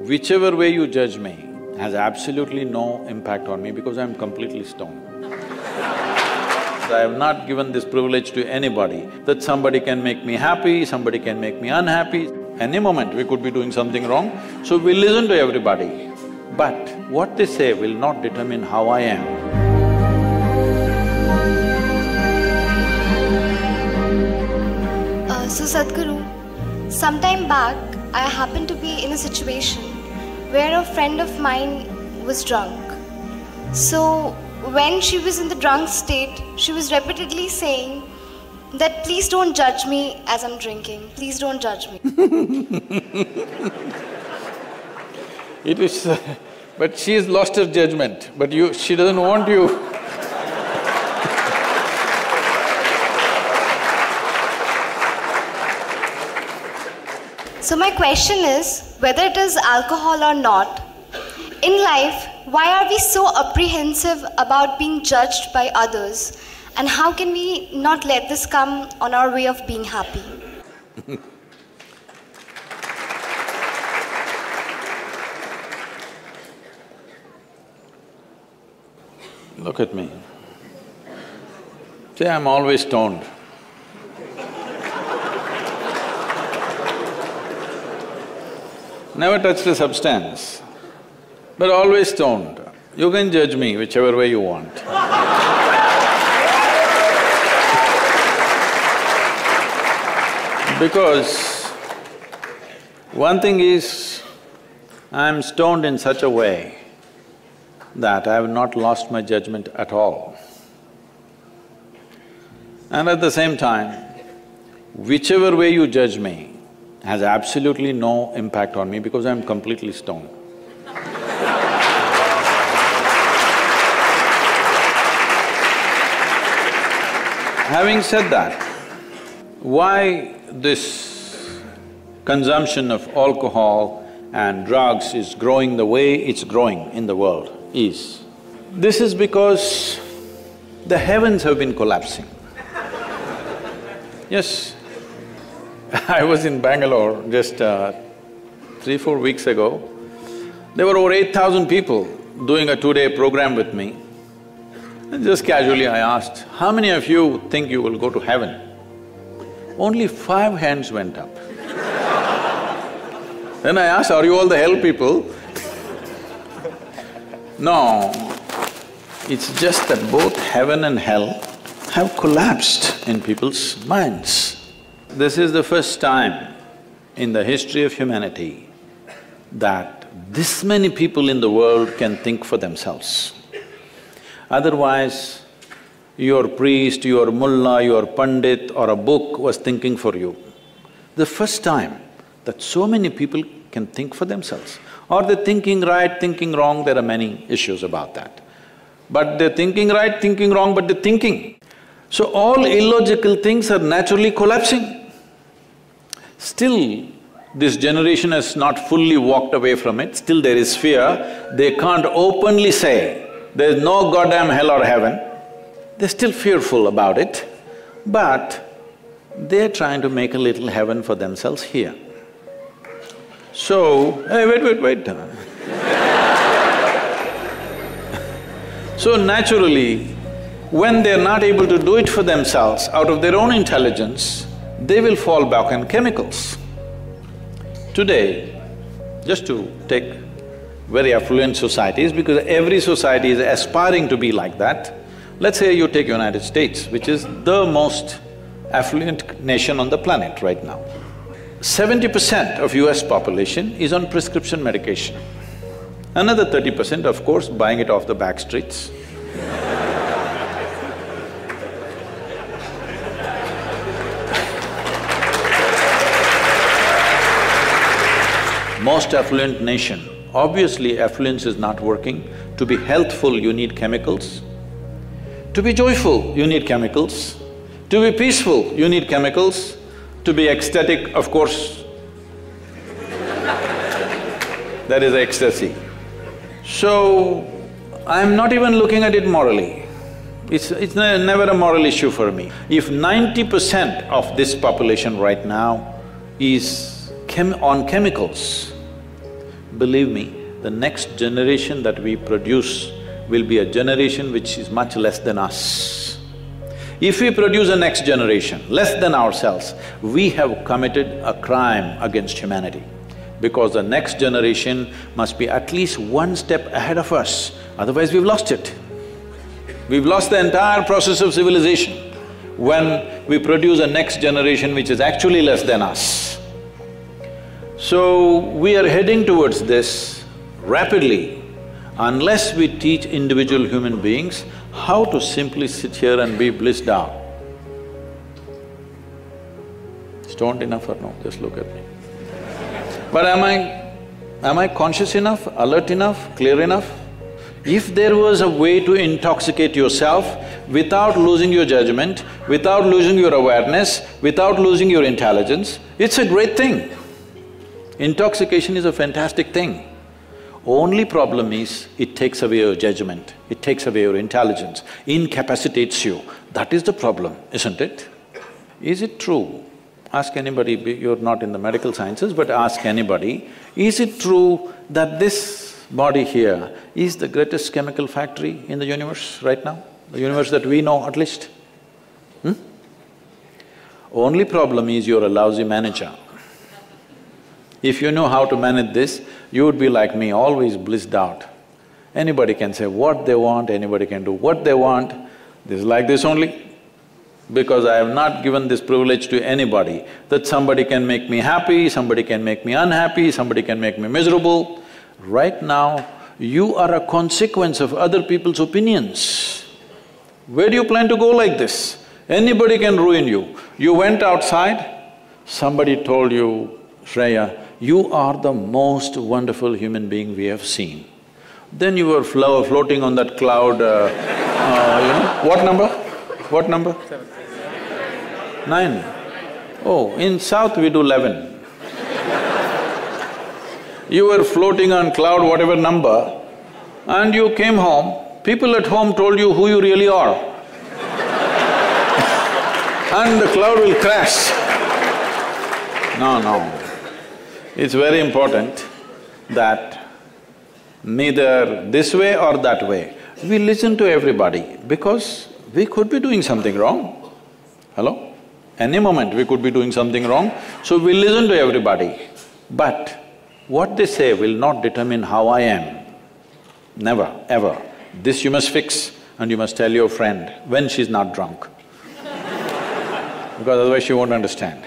Whichever way you judge me has absolutely no impact on me because I'm completely stoned. I have not given this privilege to anybody that somebody can make me happy, somebody can make me unhappy. Any moment we could be doing something wrong, so we listen to everybody. But what they say will not determine how I am. So Sadguru, sometime back I happened to be in a situation where a friend of mine was drunk. So when she was in the drunk state, she was repeatedly saying that please don't judge me as I'm drinking, please don't judge me. It is… but she's lost her judgment, but she doesn't want you. So my question is, whether it is alcohol or not, in life, why are we so apprehensive about being judged by others? And how can we not let this come on our way of being happy? Look at me. See, I'm always stoned. Never touched a substance, but always stoned. You can judge me whichever way you want. Because one thing is, I'm stoned in such a way that I have not lost my judgment at all. And at the same time, whichever way you judge me has absolutely no impact on me because I'm completely stoned. Having said that, why this consumption of alcohol and drugs is growing the way it's growing in the world is, this is because the heavens have been collapsing. Yes, I was in Bangalore just 3-4 weeks ago. There were over 8,000 people doing a 2-day program with me. And just casually I asked, how many of you think you will go to heaven? Only 5 hands went up. Then I asked, are you all the hell people? No, it's just that both heaven and hell have collapsed in people's minds. This is the first time in the history of humanity that this many people in the world can think for themselves. Otherwise, your priest, your mullah, your pandit or a book was thinking for you. The first time that so many people can think for themselves. Or they're thinking right, thinking wrong, there are many issues about that. But they're thinking right, thinking wrong, but they're thinking. So all illogical things are naturally collapsing. Still, this generation has not fully walked away from it, still there is fear. They can't openly say, there's no goddamn hell or heaven. They're still fearful about it, but they're trying to make a little heaven for themselves here. So, hey, wait. So naturally, when they're not able to do it for themselves out of their own intelligence, they will fall back on chemicals. Today, just to take very affluent societies, because every society is aspiring to be like that, let's say you take United States, which is the most affluent nation on the planet right now. 70% of US population is on prescription medication. Another 30%, of course, buying it off the back streets. Most affluent nation, obviously affluence is not working. To be healthful, you need chemicals. To be joyful, you need chemicals. To be peaceful, you need chemicals. To be ecstatic, of course, that is ecstasy. So, I'm not even looking at it morally. It's never a moral issue for me. If 90% of this population right now is on chemicals, believe me, the next generation that we produce will be a generation which is much less than us. If we produce a next generation less than ourselves, we have committed a crime against humanity, because the next generation must be at least one step ahead of us, otherwise we've lost it. We've lost the entire process of civilization when we produce a next generation which is actually less than us. So, we are heading towards this rapidly unless we teach individual human beings how to simply sit here and be blissed out. Stoned enough or no? Just look at me. But am I conscious enough, alert enough, clear enough? If there was a way to intoxicate yourself without losing your judgment, without losing your awareness, without losing your intelligence, it's a great thing. Intoxication is a fantastic thing. Only problem is, it takes away your judgment, it takes away your intelligence, incapacitates you. That is the problem, isn't it? Is it true? Ask anybody, you're not in the medical sciences, but ask anybody, is it true that this body here is the greatest chemical factory in the universe right now? The universe that we know at least? Only problem is you're a lousy manager. If you know how to manage this, you would be like me, always blissed out. Anybody can say what they want, anybody can do what they want. This is like this only. Because I have not given this privilege to anybody, that somebody can make me happy, somebody can make me unhappy, somebody can make me miserable. Right now, you are a consequence of other people's opinions. Where do you plan to go like this? Anybody can ruin you. You went outside, somebody told you, Shreya, you are the most wonderful human being we have seen. Then you were floating on that cloud, what number? What number? 9. Oh, in South we do 11. You were floating on cloud whatever number, and you came home, people at home told you who you really are. And the cloud will crash. No. It's very important that neither this way or that way, we listen to everybody because we could be doing something wrong. Hello? Any moment we could be doing something wrong, so we listen to everybody. But what they say will not determine how I am. Never, ever. This you must fix and you must tell your friend when she's not drunk. Because otherwise she won't understand.